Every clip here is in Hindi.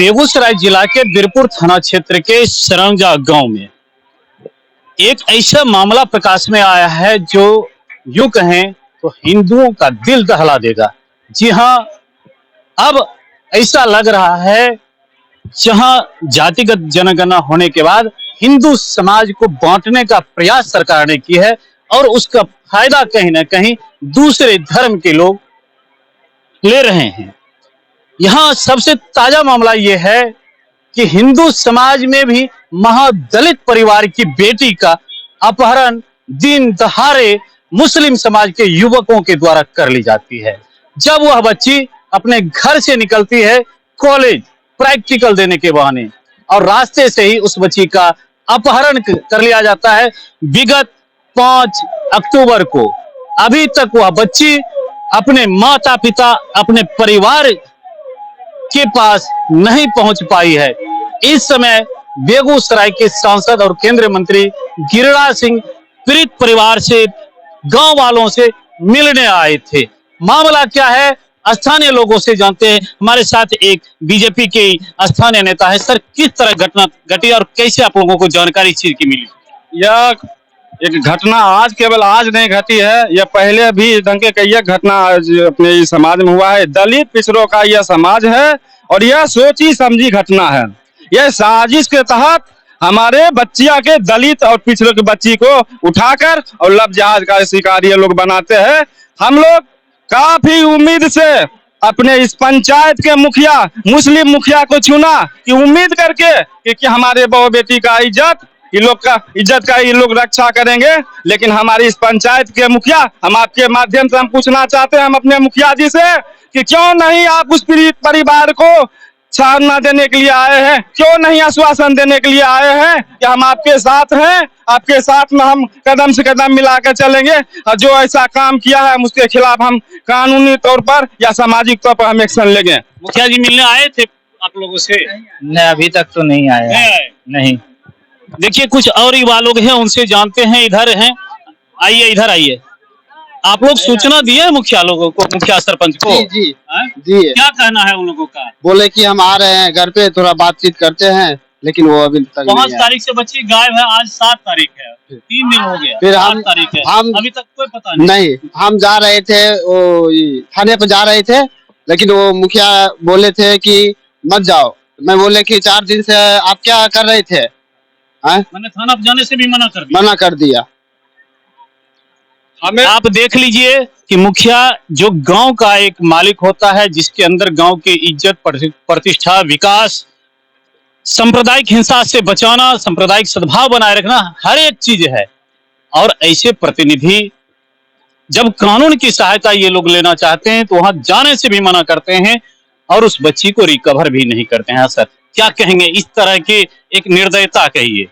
बेगूसराय जिला के बीरपुर थाना क्षेत्र के सरंजा गांव में एक ऐसा मामला प्रकाश में आया है जो यूं कहें तो हिंदुओं का दिल दहला देगा। जी हां, अब ऐसा लग रहा है जहां जातिगत जनगणना होने के बाद हिंदू समाज को बांटने का प्रयास सरकार ने की है और उसका फायदा कहीं ना कहीं दूसरे धर्म के लोग ले रहे हैं। यहाँ सबसे ताजा मामला यह है कि हिंदू समाज में भी महादलित परिवार की बेटी का अपहरण दिन दहाड़े मुस्लिम समाज के युवकों के द्वारा कर ली जाती है। जब वह बच्ची अपने घर से निकलती है कॉलेज प्रैक्टिकल देने के बहाने और रास्ते से ही उस बच्ची का अपहरण कर लिया जाता है। विगत 5 अक्टूबर को अभी तक वह बच्ची अपने माता पिता अपने परिवार के पास नहीं पहुंच पाई है। इस समय बेगूसराय के सांसद और केंद्रीय मंत्री गिरिराज सिंह पीड़ित परिवार से गांव वालों से मिलने आए थे। मामला क्या है स्थानीय लोगों से जानते हैं। हमारे साथ एक बीजेपी के स्थानीय नेता है। सर, किस तरह घटना घटी और कैसे आप लोगों को जानकारी इस चीज की मिली? यह एक घटना आज केवल आज नहीं घटी है, यह पहले भी ढंग के कई घटना अपने इस समाज में हुआ है। दलित पिछड़ों का यह समाज है और यह सोची समझी घटना है। यह साजिश के तहत हमारे बच्चिया के दलित और पिछड़ों की बच्ची को उठाकर और लब जहाज का शिकार ये लोग बनाते हैं। हम लोग काफी उम्मीद से अपने इस पंचायत के मुखिया मुस्लिम मुखिया को चुना कि उम्मीद करके कि हमारे बहू बेटी का इज्जत का ये लोग रक्षा करेंगे। लेकिन हमारी इस पंचायत के मुखिया, हम आपके माध्यम से हम पूछना चाहते हैं हम अपने मुखिया जी से कि क्यों नहीं आप उस पीड़ित परिवार को छाड़ना देने के लिए आए हैं, क्यों नहीं आश्वासन देने के लिए आए हैं कि हम आपके साथ हैं, आपके साथ में हम कदम से कदम मिलाकर चलेंगे और जो ऐसा काम किया है उसके खिलाफ हम कानूनी तौर पर या सामाजिक तौर पर हम एक्शन लेंगे। मुखिया जी मिलने आए थे आप लोगों से? नहीं, अभी तक तो नहीं आए। नहीं। देखिए, कुछ और युवा लोग हैं, उनसे जानते हैं। इधर हैं, आइए, इधर आइए। आप लोग सूचना दिए मुखिया लोगों को, मुखिया सरपंच को? जी जी। क्या कहना है उन लोगों का? बोले कि हम आ रहे हैं घर पे, थोड़ा बातचीत करते हैं, लेकिन वो अभी तक 5 तारीख से बच्ची गायब है, आज 7 तारीख है, 3 दिन हो गया। फिर 8 तारीख है, हम अभी तक कोई पता नहीं। हम जा रहे थे वो थाने पर जा रहे थे, लेकिन वो मुखिया बोले थे कि मत जाओ। मैं बोले कि 4 दिन से आप क्या कर रहे थे? मैंने थाना पर जाने से भी मना कर दिया। हमें आप देख लीजिए कि मुखिया जो गांव का एक मालिक होता है, जिसके अंदर गांव की इज्जत प्रतिष्ठा विकास सांप्रदायिक हिंसा से बचाना सांप्रदायिक सद्भाव बनाए रखना हर एक चीज है। और ऐसे प्रतिनिधि जब कानून की सहायता ये लोग लेना चाहते हैं तो वहां जाने से भी मना करते हैं और उस बच्ची को रिकवर भी नहीं करते हैं। सर, क्या कहेंगे इस तरह की एक निर्दयता, कहिए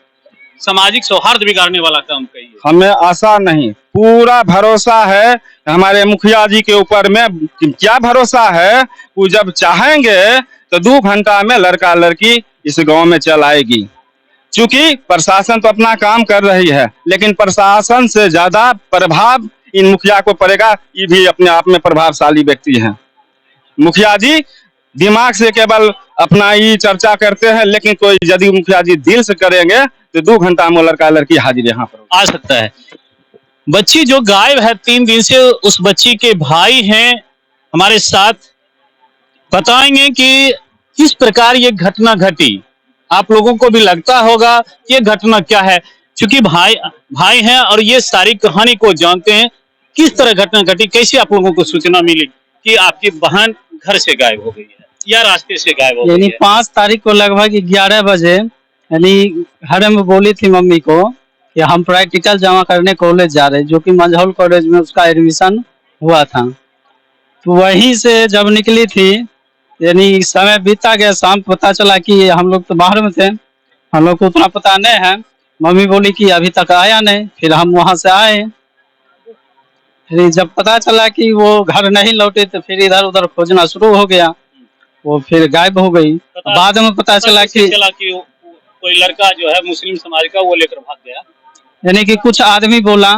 सामाजिक सौहार्द बिगाड़ने वाला काम कहिए? हमें आशा नहीं, पूरा भरोसा है हमारे मुखिया जी के ऊपर में। क्या भरोसा है, वो जब चाहेंगे तो 2 घंटा में लड़का लड़की इस गांव में चल आएगी। क्योंकि प्रशासन तो अपना काम कर रही है, लेकिन प्रशासन से ज्यादा प्रभाव इन मुखिया को पड़ेगा। ये भी अपने आप में प्रभावशाली व्यक्ति है। मुखिया जी दिमाग से केवल अपना ही चर्चा करते हैं, लेकिन कोई यदि मुखिया जी दिल से करेंगे तो 2 घंटा में लड़का लड़की हाजिर यहाँ पर आ सकता है। बच्ची जो गायब है 3 दिन से, उस बच्ची के भाई हैं हमारे साथ, बताएंगे कि किस प्रकार ये घटना घटी। आप लोगों को भी लगता होगा ये घटना क्या है, क्योंकि भाई हैं और ये सारी कहानी को जानते हैं। किस तरह घटना घटी, कैसे आप लोगों को सूचना मिली कि आपकी बहन घर से गायब हो गई है या रास्ते से गायब हो गई है? 5 तारीख को लगभग 11 बजे घर में बोली थी मम्मी को कि हम प्रैक्टिकल जमा करने कॉलेज जा रहे, जो कि मंझौल कॉलेज में उसका एडमिशन हुआ था। तो वहीं से जब निकली थी, यानी समय बीता गया, शाम पता चला कि हम लोग तो बाहर में थे, हम लोग को उतना पता नहीं है। मम्मी बोली कि अभी तक आया नहीं। फिर हम वहां से आए, फिर जब पता चला कि वो घर नहीं लौटे तो फिर इधर उधर खोजना शुरू हो गया। वो फिर गायब हो गई। बाद में पता चला कि कोई लड़का जो है मुस्लिम समाज का वो लेकर भाग गया, यानी कि कुछ आदमी बोला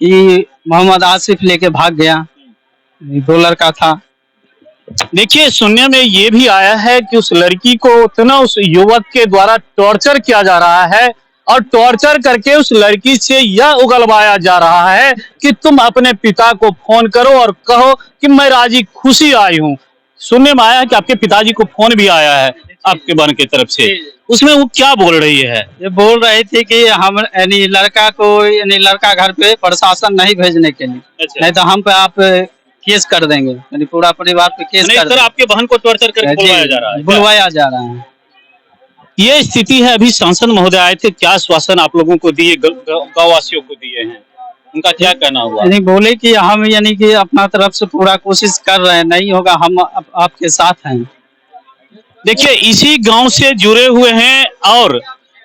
कि मोहम्मद आसिफ लेके भाग गया। 2 लड़का था। देखिए, सुनने में ये भी आया है कि उस लड़की को उतना उस युवक के द्वारा टॉर्चर किया जा रहा है और टॉर्चर करके उस लड़की से यह उगलवाया जा रहा है कि तुम अपने पिता को फोन करो और कहो कि मैं राजी खुशी आई हूँ। सुनने में आया है कि आपके पिताजी को फोन भी आया है आपके बहन की तरफ से। उसमें वो क्या बोल रही है? ये बोल रही थी कि हम यानी लड़का को यानी लड़का घर पे प्रशासन नहीं भेजने के लिए, अच्छा। नहीं तो हम पे आप केस कर देंगे, यानी पूरा परिवार पे केस नहीं कर सर, देंगे। आपके बहन को टॉर्चर करके बुलवाया जा रहा है क्या? बुलवाया जा रहा है। ये स्थिति है। अभी सांसद महोदय आए थे, क्या आश्वासन आप लोगों को दिए, गाँव वासियों को दिए हैं? उनका क्या कहना हुआ? यानी बोले कि हम यानी कि अपना तरफ से पूरा कोशिश कर रहे हैं, नहीं होगा हम आपके साथ हैं। देखिए, इसी गांव से जुड़े हुए हैं और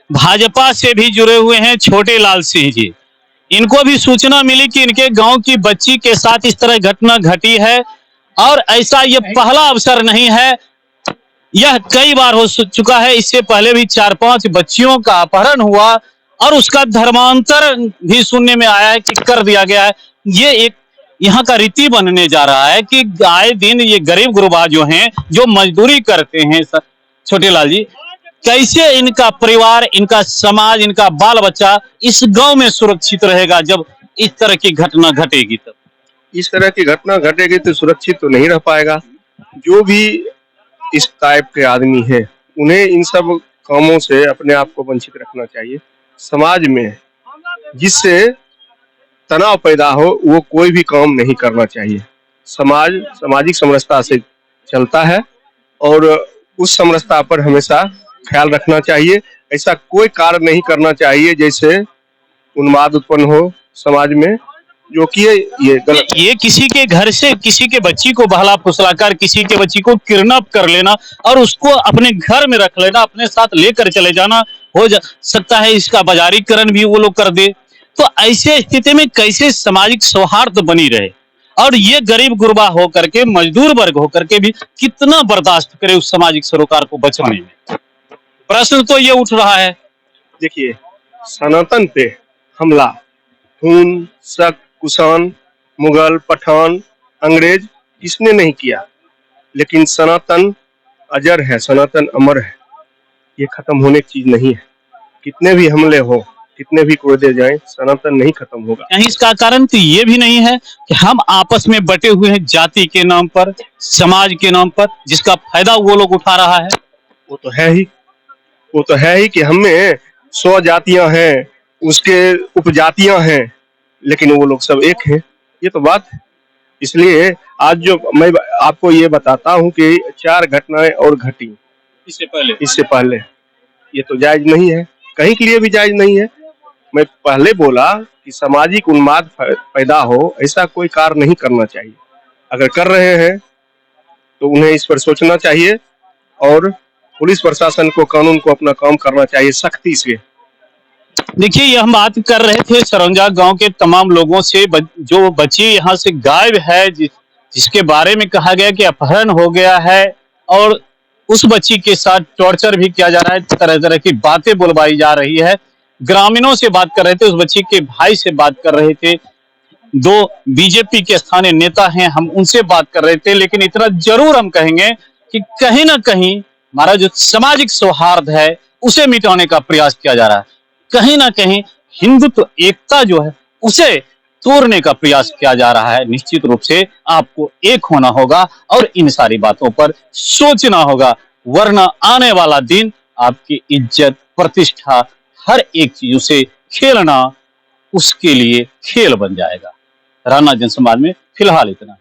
भाजपा से भी जुड़े हुए हैं छोटे लाल सिंह जी। इनको भी सूचना मिली कि इनके गांव की बच्ची के साथ इस तरह घटना घटी है और ऐसा ये पहला अवसर नहीं है, यह कई बार हो चुका है। इससे पहले भी 4-5 बच्चियों का अपहरण हुआ और उसका धर्मांतर भी सुनने में आया है कि कर दिया गया है। ये एक यहाँ का रीति बनने जा रहा है कि आए दिन ये गरीब गुरबा जो हैं, जो मजदूरी करते हैं छोटे लाल जी, कैसे इनका परिवार, इनका समाज, इनका बाल बच्चा इस गांव में सुरक्षित रहेगा जब इस तरह की घटना घटेगी? तब इस तरह की घटना घटेगी तो सुरक्षित तो नहीं रह पाएगा। जो भी इस टाइप के आदमी हैं, उन्हें इन सब कामों से अपने आप को वंचित रखना चाहिए। समाज में जिससे तनाव पैदा हो वो कोई भी काम नहीं करना चाहिए। समाज सामाजिक समरसता से चलता है और उस समरसता पर हमेशा ख्याल रखना चाहिए। ऐसा कोई कार्य नहीं करना चाहिए जैसे उन्माद उत्पन्न हो समाज में, जो कि ये गलत है। ये किसी के घर से किसी के बच्ची को बहला फुसलाकर किसी के बच्ची को किडनैप कर लेना और उसको अपने घर में रख लेना, अपने साथ लेकर चले जाना हो सकता है। इसका बाजारीकरण भी वो लोग कर दे। तो ऐसे स्थिति में कैसे सामाजिक सौहार्द बनी रहे? और ये गरीब गुरबा होकर के, मजदूर वर्ग होकर के भी कितना बर्दाश्त करे उस सामाजिक सरोकार को बचाने में? प्रश्न तो ये उठ रहा है। देखिए, सनातन पे हमला खून, शक, कुषाण, मुगल, पठान, अंग्रेज इसने नहीं किया, लेकिन सनातन अजर है, सनातन अमर है। ये खत्म होने की चीज नहीं है। कितने भी हमले हो, कितने भी कोयदे जाएं, सनातन नहीं खत्म होगा। कहीं इसका कारण तो ये भी नहीं है कि हम आपस में बटे हुए हैं जाति के नाम पर, समाज के नाम पर, जिसका फायदा वो लोग उठा रहा है? वो तो है ही, वो तो है ही कि हमें 100 जातियां हैं, उसके उपजातियां हैं, लेकिन वो लोग सब एक हैं। ये तो बात है। इसलिए आज जो मैं आपको ये बताता हूँ कि 4 घटनाएं और घटी इससे पहले, ये तो जायज नहीं है, कहीं के लिए भी जायज नहीं है। मैं पहले बोला कि सामाजिक उन्माद पैदा हो, ऐसा कोई कार्य नहीं करना चाहिए। अगर कर रहे हैं तो उन्हें इस पर सोचना चाहिए और पुलिस प्रशासन को, कानून को अपना काम करना चाहिए सख्ती से। देखिए, ये हम बात कर रहे थे सरौंजा गांव के तमाम लोगों से, जो बच्ची यहाँ से गायब है, जिसके बारे में कहा गया कि अपहरण हो गया है और उस बच्ची के साथ टॉर्चर भी किया जा रहा है, तरह तरह की बातें बुलवाई जा रही है। ग्रामीणों से बात कर रहे थे, उस बच्ची के भाई से बात कर रहे थे, 2 बीजेपी के स्थानीय नेता हैं, हम उनसे बात कर रहे थे। लेकिन इतना जरूर हम कहेंगे कि कहीं ना कहीं हमारा जो सामाजिक सौहार्द है उसे मिटाने का प्रयास किया जा रहा है। कहीं ना कहीं हिंदुत्व एकता जो है उसे तोड़ने का प्रयास किया जा रहा है। निश्चित रूप से आपको एक होना होगा और इन सारी बातों पर सोचना होगा, वरना आने वाला दिन आपकी इज्जत, प्रतिष्ठा, हर एक चीजों से खेलना उसके लिए खेल बन जाएगा। राना जनसमाज में फिलहाल इतना ही।